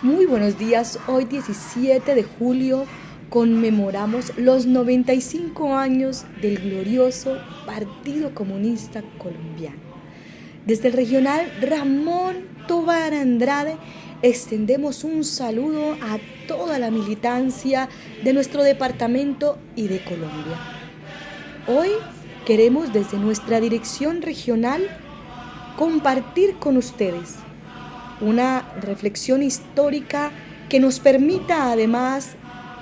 Muy buenos días, hoy 17 de julio conmemoramos los 95 años del glorioso Partido Comunista Colombiano. Desde el regional Ramón Tovar Andrade extendemos un saludo a toda la militancia de nuestro departamento y de Colombia. Hoy queremos desde nuestra dirección regional compartir con ustedes una reflexión histórica que nos permita además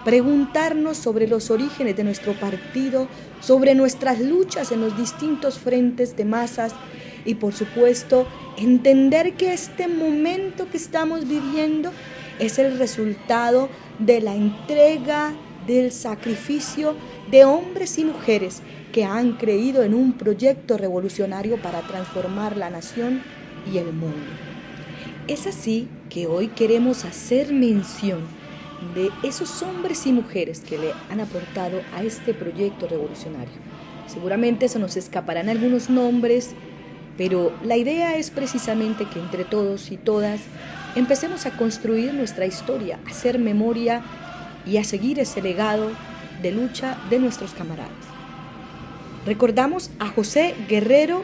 preguntarnos sobre los orígenes de nuestro partido, sobre nuestras luchas en los distintos frentes de masas y por supuesto entender que este momento que estamos viviendo es el resultado de la entrega, del sacrificio de hombres y mujeres que han creído en un proyecto revolucionario para transformar la nación y el mundo. Es así que hoy queremos hacer mención de esos hombres y mujeres que le han aportado a este proyecto revolucionario. Seguramente se nos escaparán algunos nombres, pero la idea es precisamente que entre todos y todas empecemos a construir nuestra historia, a hacer memoria y a seguir ese legado de lucha de nuestros camaradas. Recordamos a José Guerrero,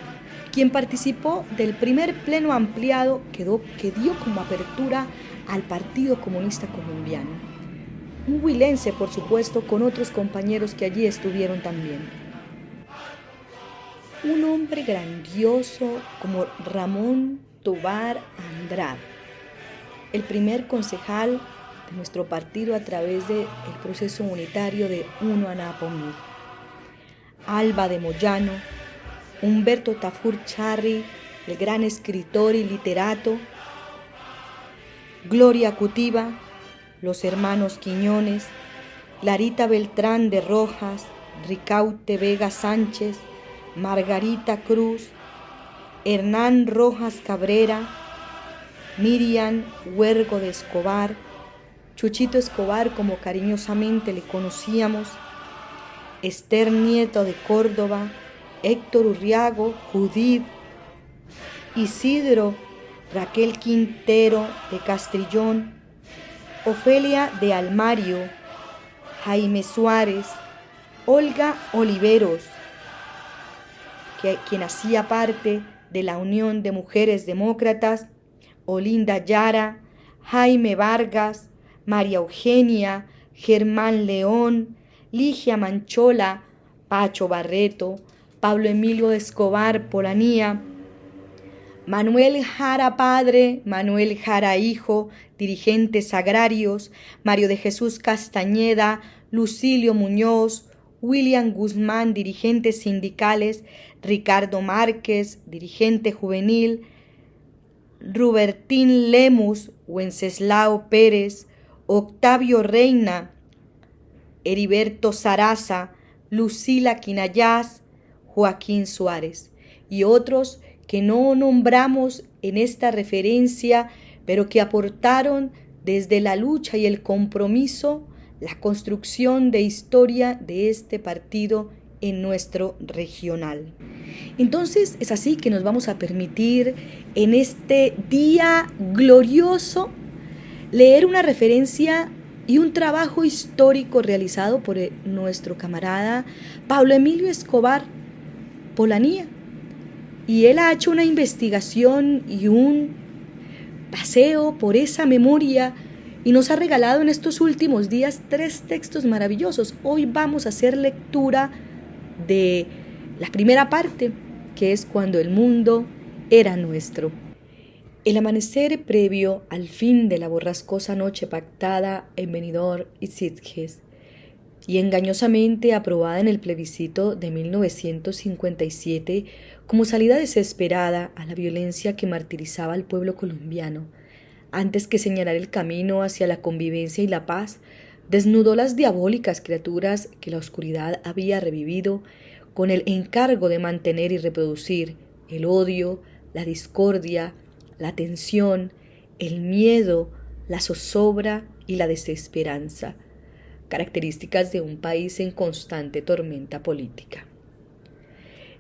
quien participó del primer pleno ampliado que dio como apertura al Partido Comunista Colombiano. Un huilense, por supuesto, con otros compañeros que allí estuvieron también. Un hombre grandioso como Ramón Tovar Andrade, el primer concejal de nuestro partido a través del proceso unitario de Uno Anapomí. Alba de Moyano, Humberto Tafur Charri, el gran escritor y literato, Gloria Cutiva, los hermanos Quiñones, Clarita Beltrán de Rojas, Ricaute Vega Sánchez, Margarita Cruz, Hernán Rojas Cabrera, Miriam Huergo de Escobar, Chuchito Escobar como cariñosamente le conocíamos, Esther Nieto de Córdoba, Héctor Urriago, Judith, Isidro, Raquel Quintero de Castrillón, Ofelia de Almario, Jaime Suárez, Olga Oliveros, quien hacía parte de la Unión de Mujeres Demócratas, Olinda Yara, Jaime Vargas, María Eugenia, Germán León, Ligia Manchola, Pacho Barreto, Pablo Emilio Escobar Polanía, Manuel Jara padre, Manuel Jara hijo, dirigentes agrarios, Mario de Jesús Castañeda, Lucilio Muñoz, William Guzmán, dirigentes sindicales, Ricardo Márquez, dirigente juvenil, Rubertín Lemus, Wenceslao Pérez, Octavio Reina, Heriberto Saraza, Lucila Quinayás, Joaquín Suárez y otros que no nombramos en esta referencia, pero que aportaron desde la lucha y el compromiso la construcción de historia de este partido en nuestro regional. Entonces es así que nos vamos a permitir en este día glorioso leer una referencia y un trabajo histórico realizado por nuestro camarada Pablo Emilio Escobar Polanía. Y él ha hecho una investigación y un paseo por esa memoria y nos ha regalado en estos últimos días 3 textos maravillosos. Hoy vamos a hacer lectura de la primera parte, que es Cuando el mundo era nuestro. El amanecer previo al fin de la borrascosa noche pactada en Benidorm y Sitges y engañosamente aprobada en el plebiscito de 1957 como salida desesperada a la violencia que martirizaba al pueblo colombiano, antes que señalar el camino hacia la convivencia y la paz, desnudó las diabólicas criaturas que la oscuridad había revivido con el encargo de mantener y reproducir el odio, la discordia, la tensión, el miedo, la zozobra y la desesperanza, características de un país en constante tormenta política.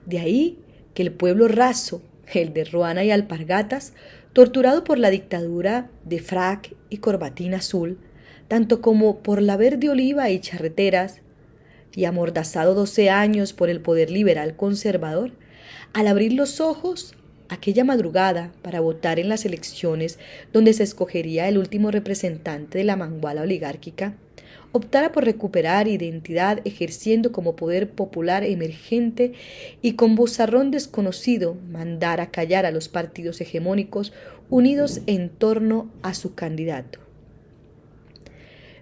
De ahí que el pueblo raso, el de Ruana y Alpargatas, torturado por la dictadura de frac y corbatín azul, tanto como por la verde oliva y charreteras, y amordazado 12 años por el poder liberal conservador, al abrir los ojos aquella madrugada para votar en las elecciones donde se escogería el último representante de la manguala oligárquica, optara por recuperar identidad ejerciendo como poder popular emergente y con vozarrón desconocido mandara callar a los partidos hegemónicos unidos en torno a su candidato.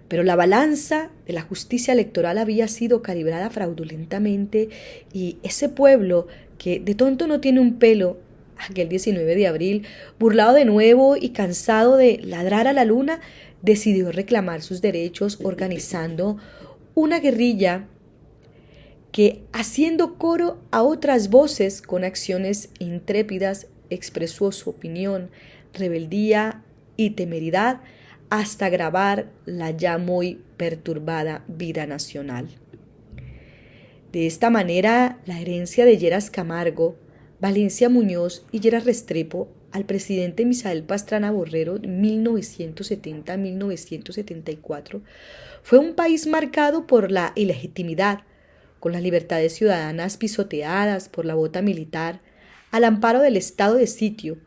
Pero la balanza de la justicia electoral había sido calibrada fraudulentamente y ese pueblo que de tonto no tiene un pelo, aquel 19 de abril, burlado de nuevo y cansado de ladrar a la luna, decidió reclamar sus derechos organizando una guerrilla que, haciendo coro a otras voces con acciones intrépidas, expresó su opinión, rebeldía y temeridad hasta agravar la ya muy perturbada vida nacional. De esta manera, la herencia de Lleras Camargo, Valencia Muñoz y Lleras Restrepo al presidente Misael Pastrana Borrero de 1970 a 1974 fue un país marcado por la ilegitimidad, con las libertades ciudadanas pisoteadas por la bota militar, al amparo del estado de sitio,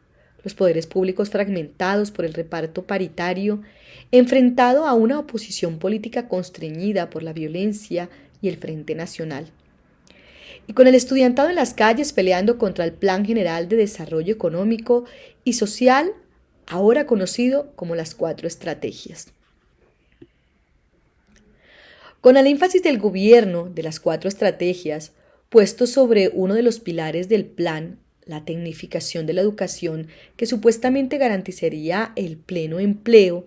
los poderes públicos fragmentados por el reparto paritario, enfrentado a una oposición política constreñida por la violencia y el Frente Nacional. Y con el estudiantado en las calles peleando contra el Plan General de Desarrollo Económico y Social, ahora conocido como las 4 estrategias. Con el énfasis del gobierno de las 4 estrategias, puesto sobre uno de los pilares del plan, la tecnificación de la educación, que supuestamente garantizaría el pleno empleo,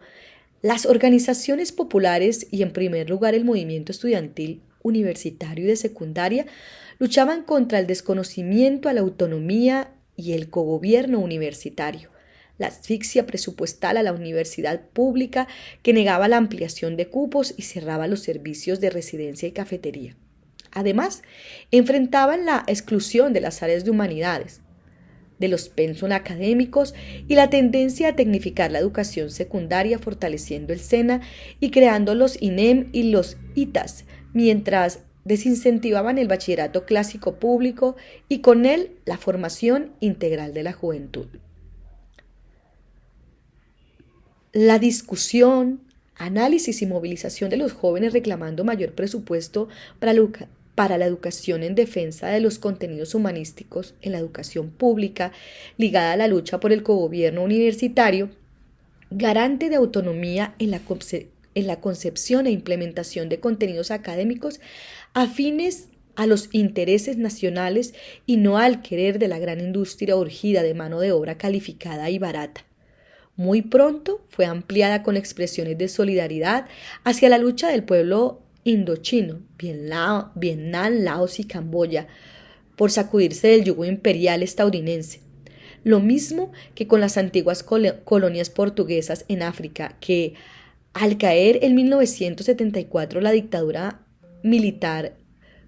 las organizaciones populares y en primer lugar el movimiento estudiantil, universitario y de secundaria luchaban contra el desconocimiento a la autonomía y el cogobierno universitario, la asfixia presupuestal a la universidad pública que negaba la ampliación de cupos y cerraba los servicios de residencia y cafetería. Además, enfrentaban la exclusión de las áreas de humanidades, de los pensum académicos y la tendencia a tecnificar la educación secundaria fortaleciendo el SENA y creando los INEM y los ITAS, mientras desincentivaban el bachillerato clásico público y con él la formación integral de la juventud. La discusión, análisis y movilización de los jóvenes reclamando mayor presupuesto para la educación en defensa de los contenidos humanísticos en la educación pública, ligada a la lucha por el cogobierno universitario, garante de autonomía en la concepción e implementación de contenidos académicos afines a los intereses nacionales y no al querer de la gran industria urgida de mano de obra calificada y barata. Muy pronto fue ampliada con expresiones de solidaridad hacia la lucha del pueblo indochino, Vietnam, Laos y Camboya, por sacudirse del yugo imperial estadounidense. Lo mismo que con las antiguas colonias portuguesas en África, que al caer en 1974 la dictadura militar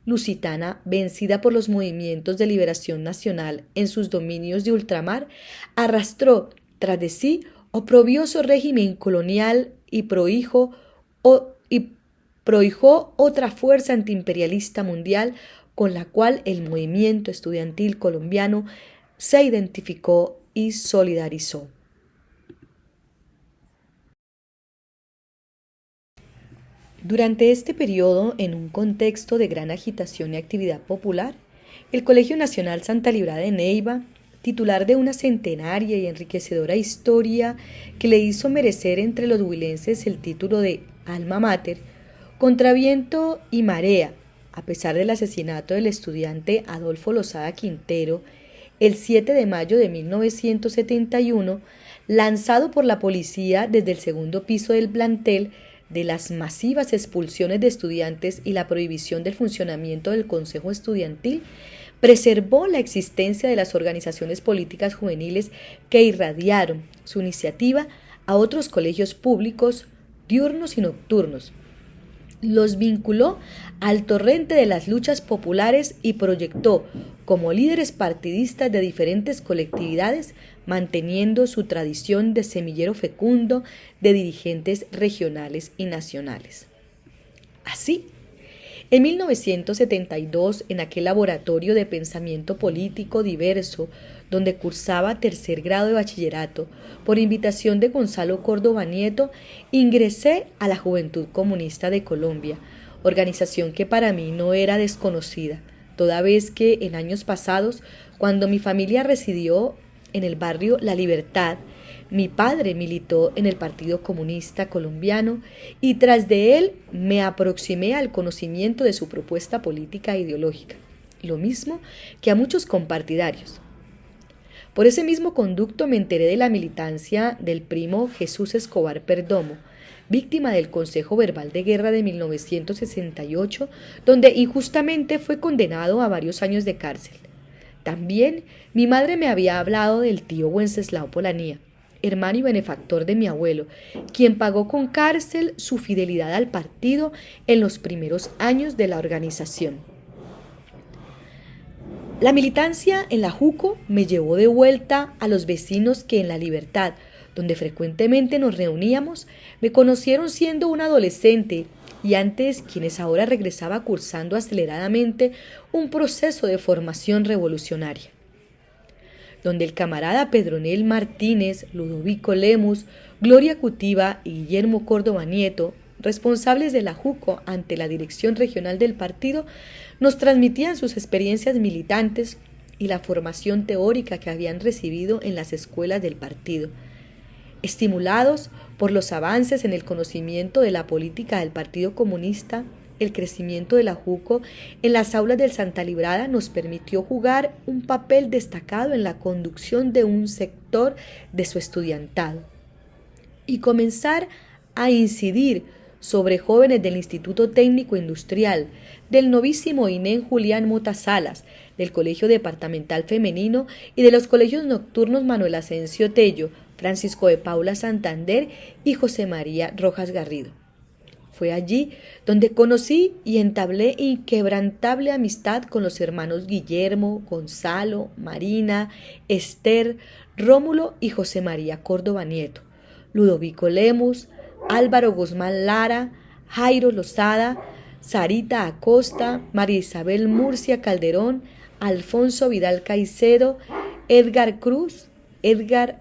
lusitana, vencida por los movimientos de liberación nacional en sus dominios de ultramar, arrastró tras de sí oprobioso régimen colonial y prohijó otra fuerza antiimperialista mundial con la cual el movimiento estudiantil colombiano se identificó y solidarizó. Durante este periodo, en un contexto de gran agitación y actividad popular, el Colegio Nacional Santa Librada de Neiva, titular de una centenaria y enriquecedora historia que le hizo merecer entre los huilenses el título de Alma Mater, contra viento y marea, a pesar del asesinato del estudiante Adolfo Lozada Quintero, el 7 de mayo de 1971, lanzado por la policía desde el segundo piso del plantel, de las masivas expulsiones de estudiantes y la prohibición del funcionamiento del Consejo Estudiantil, preservó la existencia de las organizaciones políticas juveniles que irradiaron su iniciativa a otros colegios públicos, diurnos y nocturnos, Los vinculó al torrente de las luchas populares y proyectó como líderes partidistas de diferentes colectividades, manteniendo su tradición de semillero fecundo de dirigentes regionales y nacionales. Así, en 1972, en aquel laboratorio de pensamiento político diverso, donde cursaba tercer grado de bachillerato, por invitación de Gonzalo Córdoba Nieto, ingresé a la Juventud Comunista de Colombia, organización que para mí no era desconocida, toda vez que en años pasados, cuando mi familia residió en el barrio La Libertad, mi padre militó en el Partido Comunista Colombiano y tras de él me aproximé al conocimiento de su propuesta política e ideológica, lo mismo que a muchos compartidarios. Por ese mismo conducto me enteré de la militancia del primo Jesús Escobar Perdomo, víctima del Consejo Verbal de Guerra de 1968, donde injustamente fue condenado a varios años de cárcel. También mi madre me había hablado del tío Wenceslao Polanía, hermano y benefactor de mi abuelo, quien pagó con cárcel su fidelidad al partido en los primeros años de la organización. La militancia en la JUCO me llevó de vuelta a los vecinos que en La Libertad, donde frecuentemente nos reuníamos, me conocieron siendo un adolescente y antes quienes ahora regresaba cursando aceleradamente un proceso de formación revolucionaria, donde el camarada Pedronel Martínez, Ludovico Lemus, Gloria Cutiva y Guillermo Córdoba Nieto, responsables de la JUCO ante la dirección regional del partido, nos transmitían sus experiencias militantes y la formación teórica que habían recibido en las escuelas del partido. Estimulados por los avances en el conocimiento de la política del Partido Comunista, el crecimiento de la JUCO en las aulas del Santa Librada nos permitió jugar un papel destacado en la conducción de un sector de su estudiantado y comenzar a incidir sobre jóvenes del Instituto Técnico Industrial, del novísimo INEN Julián Mota Salas, del Colegio Departamental Femenino y de los colegios nocturnos Manuel Asensio Tello, Francisco de Paula Santander y José María Rojas Garrido. Fue allí donde conocí y entablé inquebrantable amistad con los hermanos Guillermo, Gonzalo, Marina, Esther, Rómulo y José María Córdoba Nieto, Ludovico Lemus, Álvaro Guzmán Lara, Jairo Lozada, Sarita Acosta, María Isabel Murcia Calderón, Alfonso Vidal Caicedo, Edgar Cruz, Edgar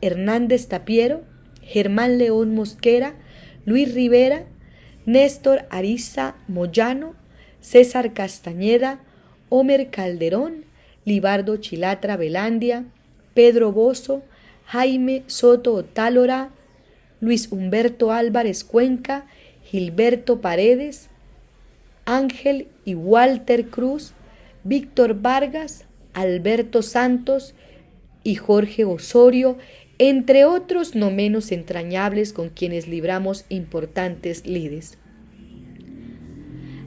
Hernández Tapiero, Germán León Mosquera, Luis Rivera, Néstor Ariza Moyano, César Castañeda, Homer Calderón, Libardo Chilatra Velandia, Pedro Bozo, Jaime Soto Otálora, Luis Humberto Álvarez Cuenca, Gilberto Paredes, Ángel y Walter Cruz, Víctor Vargas, Alberto Santos y Jorge Osorio, entre otros no menos entrañables con quienes libramos importantes lides.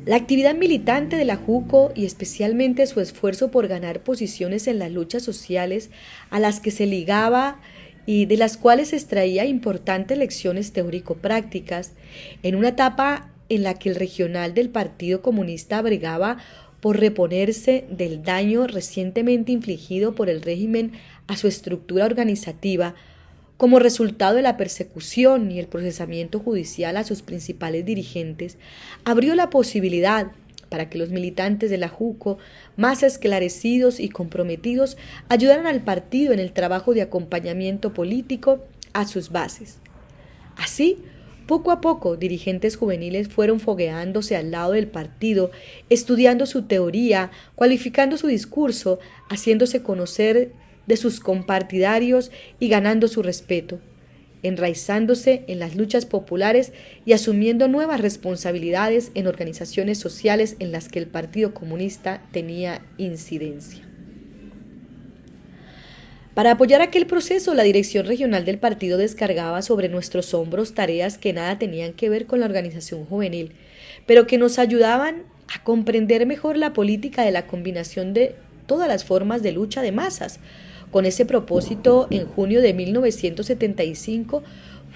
La actividad militante de la JUCO y especialmente su esfuerzo por ganar posiciones en las luchas sociales a las que se ligaba y de las cuales extraía importantes lecciones teórico-prácticas, en una etapa en la que el regional del Partido Comunista bregaba por reponerse del daño recientemente infligido por el régimen a su estructura organizativa, como resultado de la persecución y el procesamiento judicial a sus principales dirigentes, abrió la posibilidad para que los militantes de la JUCO, más esclarecidos y comprometidos, ayudaran al partido en el trabajo de acompañamiento político a sus bases. Así, poco a poco, dirigentes juveniles fueron fogueándose al lado del partido, estudiando su teoría, cualificando su discurso, haciéndose conocer de sus compartidarios y ganando su respeto, enraizándose en las luchas populares y asumiendo nuevas responsabilidades en organizaciones sociales en las que el Partido Comunista tenía incidencia. Para apoyar aquel proceso, la dirección regional del partido descargaba sobre nuestros hombros tareas que nada tenían que ver con la organización juvenil, pero que nos ayudaban a comprender mejor la política de la combinación de todas las formas de lucha de masas. Con ese propósito, en junio de 1975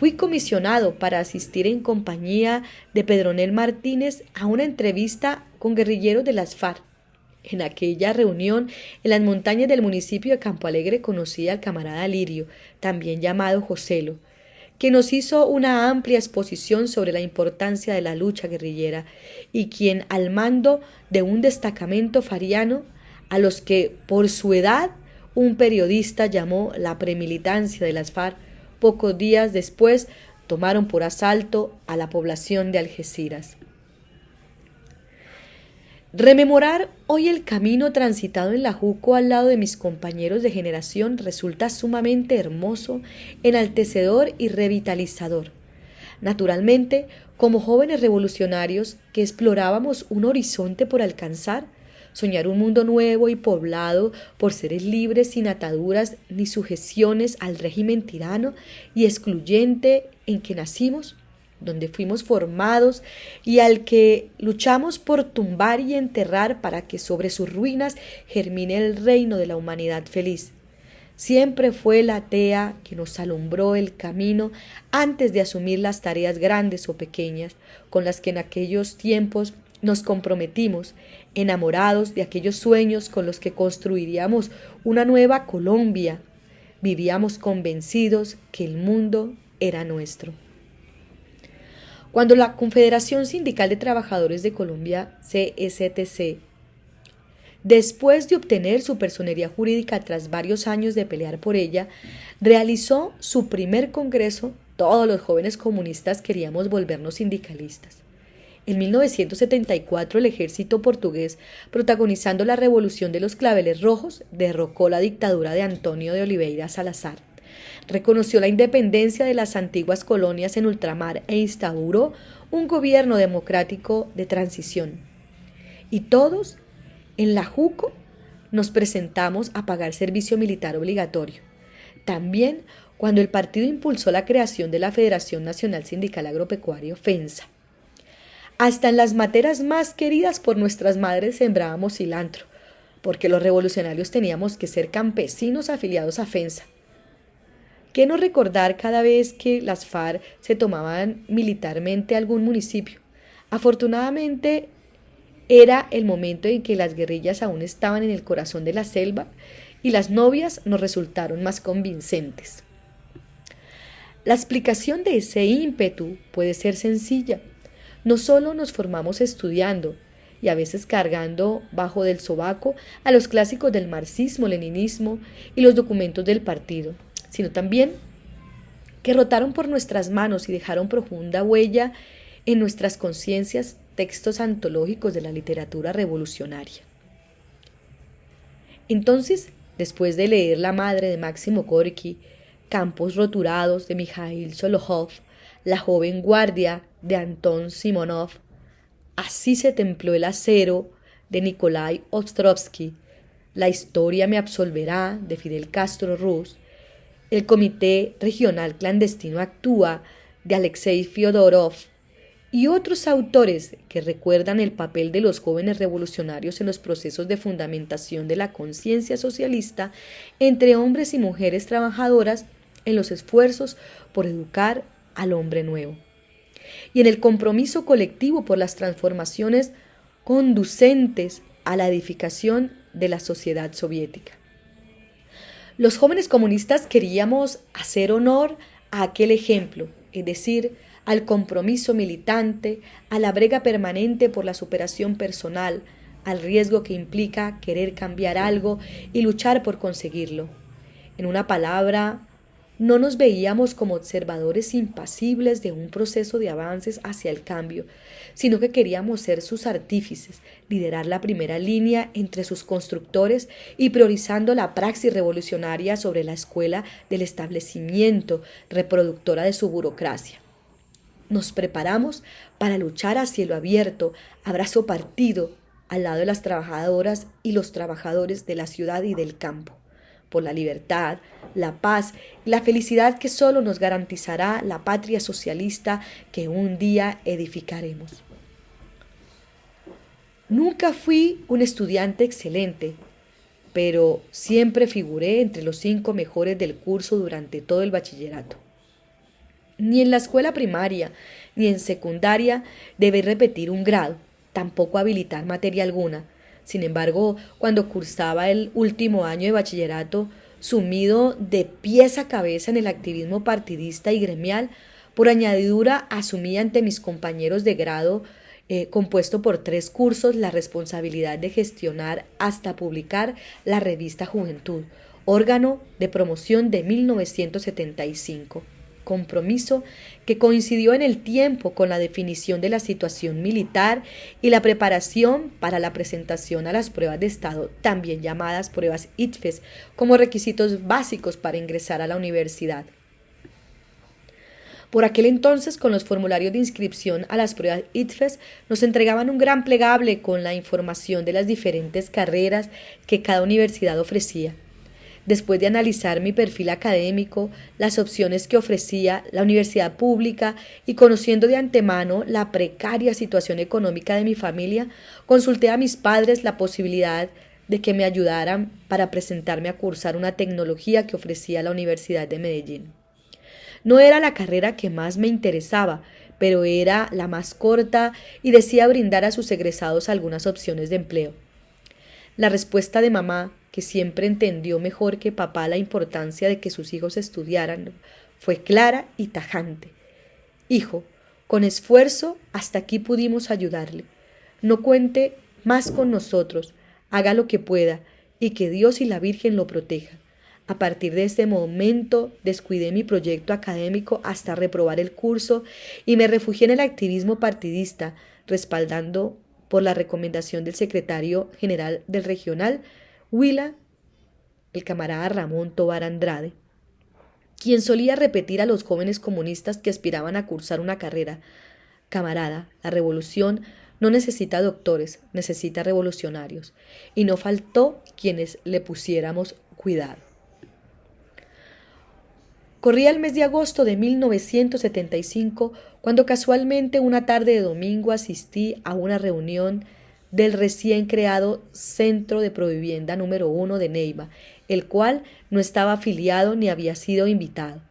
fui comisionado para asistir en compañía de Pedronel Martínez a una entrevista con guerrilleros de las FARC. En aquella reunión, en las montañas del municipio de Campo Alegre, conocí al camarada Lirio, también llamado Joselo, que nos hizo una amplia exposición sobre la importancia de la lucha guerrillera y quien, al mando de un destacamento fariano, a los que por su edad un periodista llamó la premilitancia de las FARC, pocos días después tomaron por asalto a la población de Algeciras. Rememorar hoy el camino transitado en la Juco al lado de mis compañeros de generación resulta sumamente hermoso, enaltecedor y revitalizador. Naturalmente, como jóvenes revolucionarios que explorábamos un horizonte por alcanzar, soñar un mundo nuevo y poblado por seres libres sin ataduras ni sujeciones al régimen tirano y excluyente en que nacimos, donde fuimos formados y al que luchamos por tumbar y enterrar para que sobre sus ruinas germine el reino de la humanidad feliz. Siempre fue la tea que nos alumbró el camino antes de asumir las tareas grandes o pequeñas con las que en aquellos tiempos nos comprometimos, enamorados de aquellos sueños con los que construiríamos una nueva Colombia. Vivíamos convencidos que el mundo era nuestro. Cuando la Confederación Sindical de Trabajadores de Colombia, CSTC, después de obtener su personería jurídica tras varios años de pelear por ella, realizó su primer congreso, todos los jóvenes comunistas queríamos volvernos sindicalistas. En 1974 el ejército portugués, protagonizando la revolución de los claveles rojos, derrocó la dictadura de Antonio de Oliveira Salazar. Reconoció la independencia de las antiguas colonias en ultramar e instauró un gobierno democrático de transición. Y todos, en la Juco, nos presentamos a pagar servicio militar obligatorio. También cuando el partido impulsó la creación de la Federación Nacional Sindical Agropecuaria, FENSA. Hasta en las materas más queridas por nuestras madres sembrábamos cilantro, porque los revolucionarios teníamos que ser campesinos afiliados a FENSA. ¿Qué no recordar cada vez que las FARC se tomaban militarmente algún municipio? Afortunadamente, era el momento en que las guerrillas aún estaban en el corazón de la selva y las novias nos resultaron más convincentes. La explicación de ese ímpetu puede ser sencilla. No solo nos formamos estudiando y a veces cargando bajo del sobaco a los clásicos del marxismo-leninismo y los documentos del partido, sino también que rotaron por nuestras manos y dejaron profunda huella en nuestras conciencias textos antológicos de la literatura revolucionaria. Entonces, después de leer La madre de Máximo Gorki, Campos roturados de Mikhail Sholokhov, La joven guardia de Anton Simonov, Así se templó el acero de Nikolai Ostrovsky, La historia me absolverá de Fidel Castro Rus, El comité regional clandestino actúa de Alexei Fyodorov y otros autores que recuerdan el papel de los jóvenes revolucionarios en los procesos de fundamentación de la conciencia socialista entre hombres y mujeres trabajadoras en los esfuerzos por educar al hombre nuevo y en el compromiso colectivo por las transformaciones conducentes a la edificación de la sociedad soviética. Los jóvenes comunistas queríamos hacer honor a aquel ejemplo, es decir, al compromiso militante, a la brega permanente por la superación personal, al riesgo que implica querer cambiar algo y luchar por conseguirlo. En una palabra, no nos veíamos como observadores impasibles de un proceso de avances hacia el cambio, sino que queríamos ser sus artífices, liderar la primera línea entre sus constructores y priorizando la praxis revolucionaria sobre la escuela del establecimiento, reproductora de su burocracia. Nos preparamos para luchar a cielo abierto, a brazo partido, al lado de las trabajadoras y los trabajadores de la ciudad y del campo, por la libertad, la paz y la felicidad que solo nos garantizará la patria socialista que un día edificaremos. Nunca fui un estudiante excelente, pero siempre figuré entre los 5 mejores del curso durante todo el bachillerato. Ni en la escuela primaria ni en secundaria debe repetir un grado, tampoco habilitar materia alguna. Sin embargo, cuando cursaba el último año de bachillerato, sumido de pies a cabeza en el activismo partidista y gremial, por añadidura asumí ante mis compañeros de grado, compuesto por 3 cursos, la responsabilidad de gestionar hasta publicar la revista Juventud, órgano de promoción de 1975, compromiso que coincidió en el tiempo con la definición de la situación militar y la preparación para la presentación a las pruebas de Estado, también llamadas pruebas ITFES, como requisitos básicos para ingresar a la universidad. Por aquel entonces, con los formularios de inscripción a las pruebas ITFES, nos entregaban un gran plegable con la información de las diferentes carreras que cada universidad ofrecía. Después de analizar mi perfil académico, las opciones que ofrecía la universidad pública y conociendo de antemano la precaria situación económica de mi familia, consulté a mis padres la posibilidad de que me ayudaran para presentarme a cursar una tecnología que ofrecía la Universidad de Medellín. No era la carrera que más me interesaba, pero era la más corta y decía brindar a sus egresados algunas opciones de empleo. La respuesta de mamá, que siempre entendió mejor que papá la importancia de que sus hijos estudiaran, fue clara y tajante. Hijo, con esfuerzo hasta aquí pudimos ayudarle. No cuente más con nosotros, haga lo que pueda y que Dios y la Virgen lo protejan. A partir de ese momento descuidé mi proyecto académico hasta reprobar el curso y me refugié en el activismo partidista, respaldando por la recomendación del secretario general del regional, Huila, el camarada Ramón Tovar Andrade, quien solía repetir a los jóvenes comunistas que aspiraban a cursar una carrera: camarada, la revolución no necesita doctores, necesita revolucionarios. Y no faltó quienes le pusiéramos cuidado. Corría el mes de agosto de 1975, cuando casualmente una tarde de domingo asistí a una reunión del recién creado Centro de Provivienda número 1 de Neiva, el cual no estaba afiliado ni había sido invitado,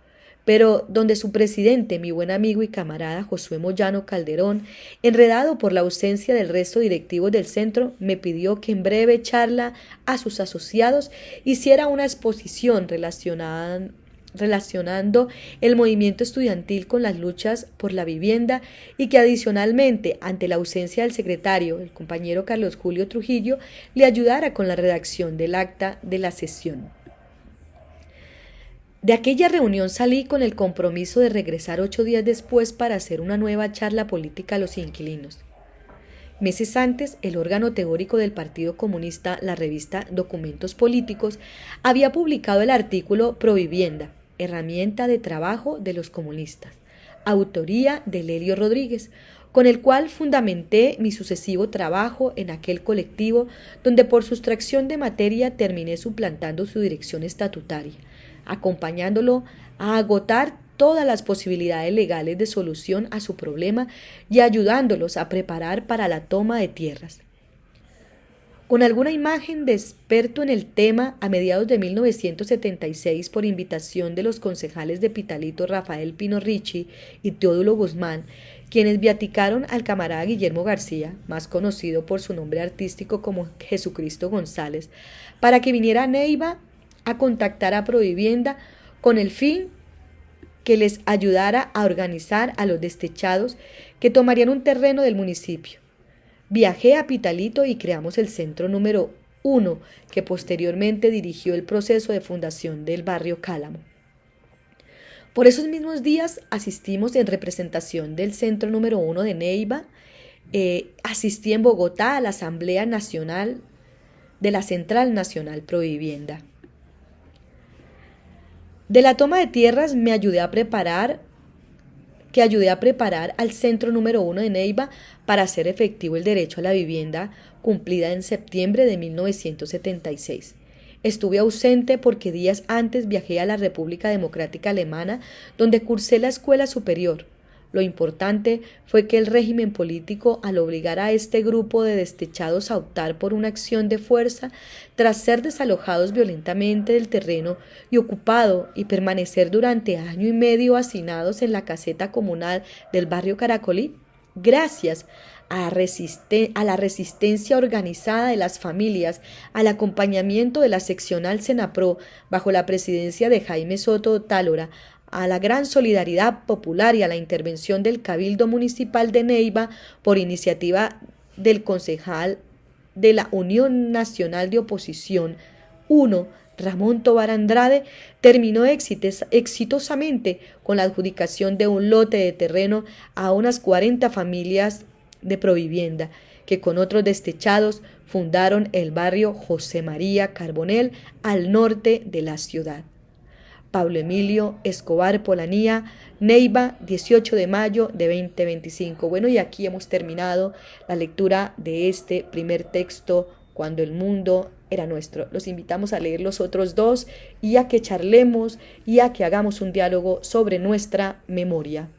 pero donde su presidente, mi buen amigo y camarada Josué Moyano Calderón, enredado por la ausencia del resto directivo del centro, me pidió que en breve charla a sus asociados hiciera una exposición relacionando el movimiento estudiantil con las luchas por la vivienda y que adicionalmente, ante la ausencia del secretario, el compañero Carlos Julio Trujillo, le ayudara con la redacción del acta de la sesión. De aquella reunión salí con el compromiso de regresar 8 días después para hacer una nueva charla política a los inquilinos. Meses antes, el órgano teórico del Partido Comunista, la revista Documentos Políticos, había publicado el artículo Provivienda, herramienta de trabajo de los comunistas, autoría de Lelio Rodríguez, con el cual fundamenté mi sucesivo trabajo en aquel colectivo, donde por sustracción de materia terminé suplantando su dirección estatutaria, acompañándolo a agotar todas las posibilidades legales de solución a su problema y ayudándolos a preparar para la toma de tierras. Con alguna imagen de experto en el tema, a mediados de 1976, por invitación de los concejales de Pitalito Rafael Pino Ricci y Teodulo Guzmán, quienes viaticaron al camarada Guillermo García, más conocido por su nombre artístico como Jesucristo González, para que viniera a Neiva a contactar a Provivienda con el fin que les ayudara a organizar a los destechados que tomarían un terreno del municipio. Viajé a Pitalito y creamos el centro número 1, que posteriormente dirigió el proceso de fundación del barrio Cálamo. Por esos mismos días asistimos en representación del centro número 1 de Neiva. Asistí en Bogotá a la Asamblea Nacional de la Central Nacional Provivienda. De la toma de tierras ayudé a preparar al centro número 1 de Neiva para hacer efectivo el derecho a la vivienda, cumplida en septiembre de 1976. Estuve ausente porque días antes viajé a la República Democrática Alemana, donde cursé la escuela superior. Lo importante fue que el régimen político, al obligar a este grupo de despechados a optar por una acción de fuerza, tras ser desalojados violentamente del terreno y ocupado y permanecer durante año y medio hacinados en la caseta comunal del barrio Caracolí, gracias a la resistencia organizada de las familias, al acompañamiento de la seccional Senapro bajo la presidencia de Jaime Soto Tálora, a la gran solidaridad popular y a la intervención del Cabildo Municipal de Neiva por iniciativa del concejal de la Unión Nacional de Oposición 1, Ramón Tovar Andrade, terminó exitosamente con la adjudicación de un lote de terreno a unas 40 familias de Provivienda, que con otros destechados fundaron el barrio José María Carbonell al norte de la ciudad. Pablo Emilio Escobar Polanía, Neiva, 18 de mayo de 2025. Bueno, y aquí hemos terminado la lectura de este primer texto, Cuando el mundo era nuestro. Los invitamos a leer los otros dos y a que charlemos y a que hagamos un diálogo sobre nuestra memoria.